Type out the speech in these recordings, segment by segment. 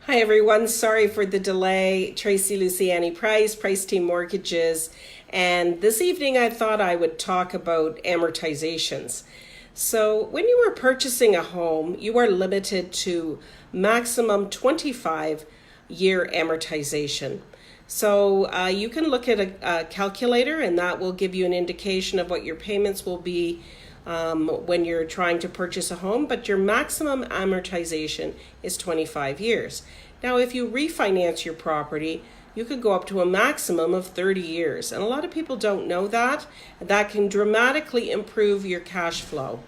Hi everyone, sorry for the delay. Tracy Luciani-Price, Price Team Mortgages, and this evening I thought I would talk about amortizations. So when you are purchasing a home, you are limited to maximum 25-year amortization. So you can look at a calculator and that will give you an indication of what your payments will be when you're trying to purchase a home, but your maximum amortization is 25 years. Now, if you refinance your property, you could go up to a maximum of 30 years. And a lot of people don't know that. That can dramatically improve your cash flow.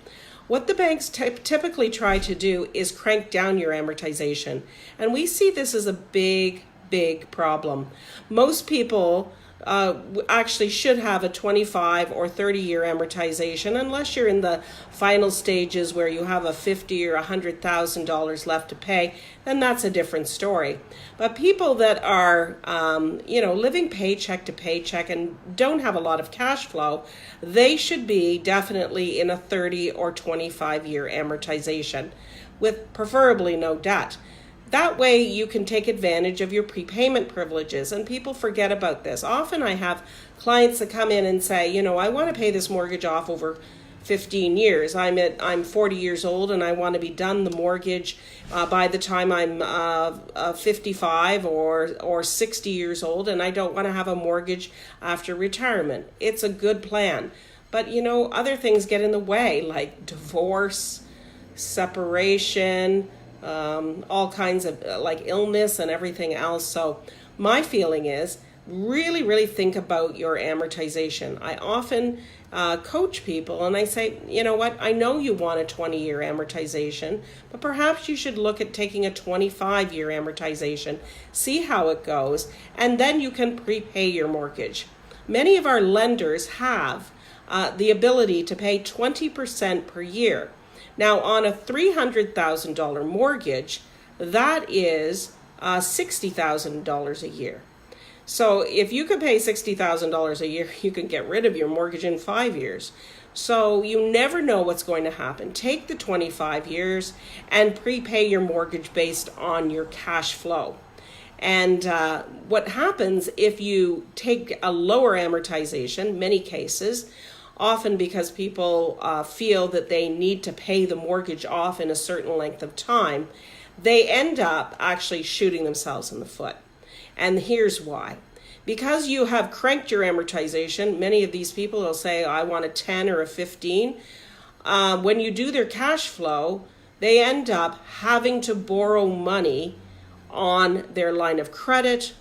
What the banks typically try to do is crank down your amortization. And we see this as a big problem. Most people actually should have a 25 or 30-year amortization, unless you're in the final stages where you have a $50,000 or $100,000 left to pay, then that's a different story. But people that are, living paycheck to paycheck and don't have a lot of cash flow, they should be definitely in a 30 or 25-year amortization with preferably no debt. That way you can take advantage of your prepayment privileges, and people forget about this. Often I have clients that come in and say, I want to pay this mortgage off over 15 years. I'm 40 years old and I want to be done the mortgage by the time I'm 55 or 60 years old, and I don't want to have a mortgage after retirement. It's a good plan. But other things get in the way, like divorce, separation, all kinds of like illness and everything else. So my feeling is really think about your amortization. I often coach people and I say, I know you want a 20-year amortization, but perhaps you should look at taking a 25-year amortization, see how it goes, and then you can prepay your mortgage. Many of our lenders have the ability to pay 20% per year. Now, on a $300,000 mortgage, that is $60,000 a year. So if you could pay $60,000 a year, you can get rid of your mortgage in 5 years. So you never know what's going to happen. Take the 25 years and prepay your mortgage based on your cash flow. And what happens if you take a lower amortization, many cases, often because people feel that they need to pay the mortgage off in a certain length of time, they end up actually shooting themselves in the foot. And here's why. Because you have cranked your amortization, many of these people will say, I want a 10 or a 15. When you do their cash flow, they end up having to borrow money on their line of credit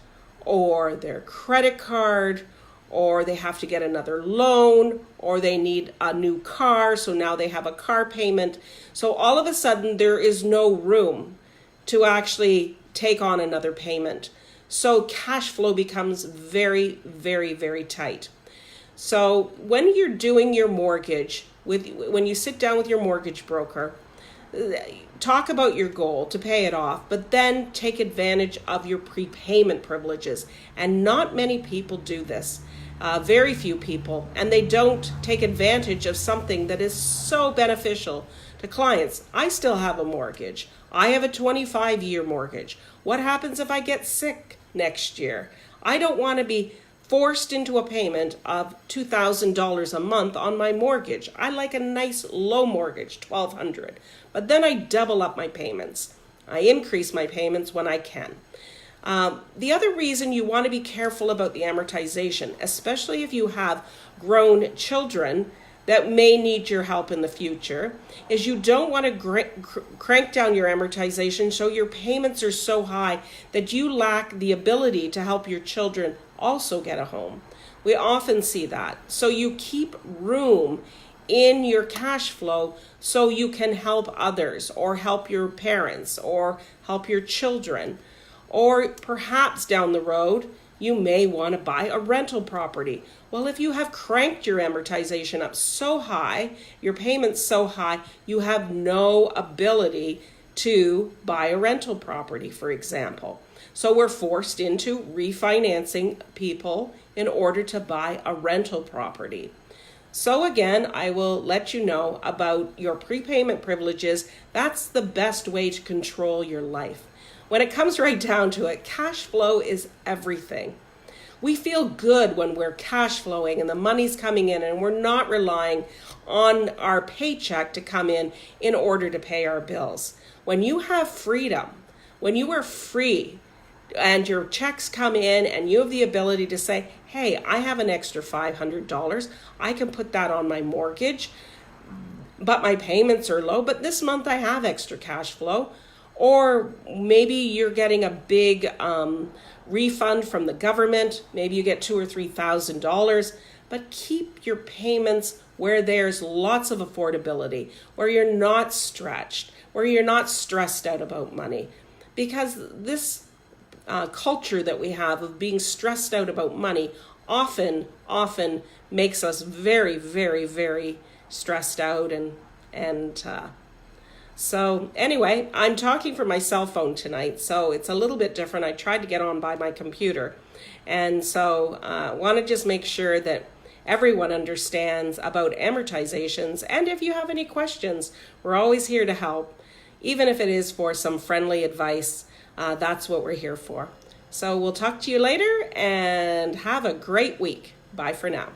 or their credit card, or they have to get another loan, or they need a new car, so now they have a car payment. So all of a sudden there is no room to actually take on another payment. So cash flow becomes very tight. So when you're doing your mortgage, when you sit down with your mortgage broker, talk about your goal to pay it off, but then take advantage of your prepayment privileges. And not many people do this. Very few people, and they don't take advantage of something that is so beneficial to clients. I still have a mortgage. I have a 25-year mortgage. What happens if I get sick next year? I don't want to be forced into a payment of $2,000 a month on my mortgage. I like a nice low mortgage, $1,200. But then I double up my payments. I increase my payments when I can. The other reason you want to be careful about the amortization, especially if you have grown children that may need your help in the future, is you don't want to crank down your amortization so your payments are so high that you lack the ability to help your children also get a home. We often see that. So you keep room in your cash flow so you can help others or help your parents or help your children. Or perhaps down the road, you may want to buy a rental property. Well, if you have cranked your amortization up so high, your payments so high, you have no ability to buy a rental property, for example. So we're forced into refinancing people in order to buy a rental property. So again, I will let you know about your prepayment privileges. That's the best way to control your life. When it comes right down to it, cash flow is everything. We feel good when we're cash flowing and the money's coming in and we're not relying on our paycheck to come in order to pay our bills. When you have freedom, when you are free and your checks come in and you have the ability to say, hey, I have an extra $500. I can put that on my mortgage, but my payments are low, but this month I have extra cash flow. Or maybe you're getting a big refund from the government. Maybe you get $2,000 or $3,000, but keep your payments where there's lots of affordability, where you're not stretched, where you're not stressed out about money. Because this culture that we have of being stressed out about money often makes us very, very, very stressed out and so anyway, I'm talking from my cell phone tonight, so it's a little bit different. I tried to get on by my computer. And so I want to just make sure that everyone understands about amortizations. And if you have any questions, we're always here to help. Even if it is for some friendly advice, that's what we're here for. So we'll talk to you later and have a great week. Bye for now.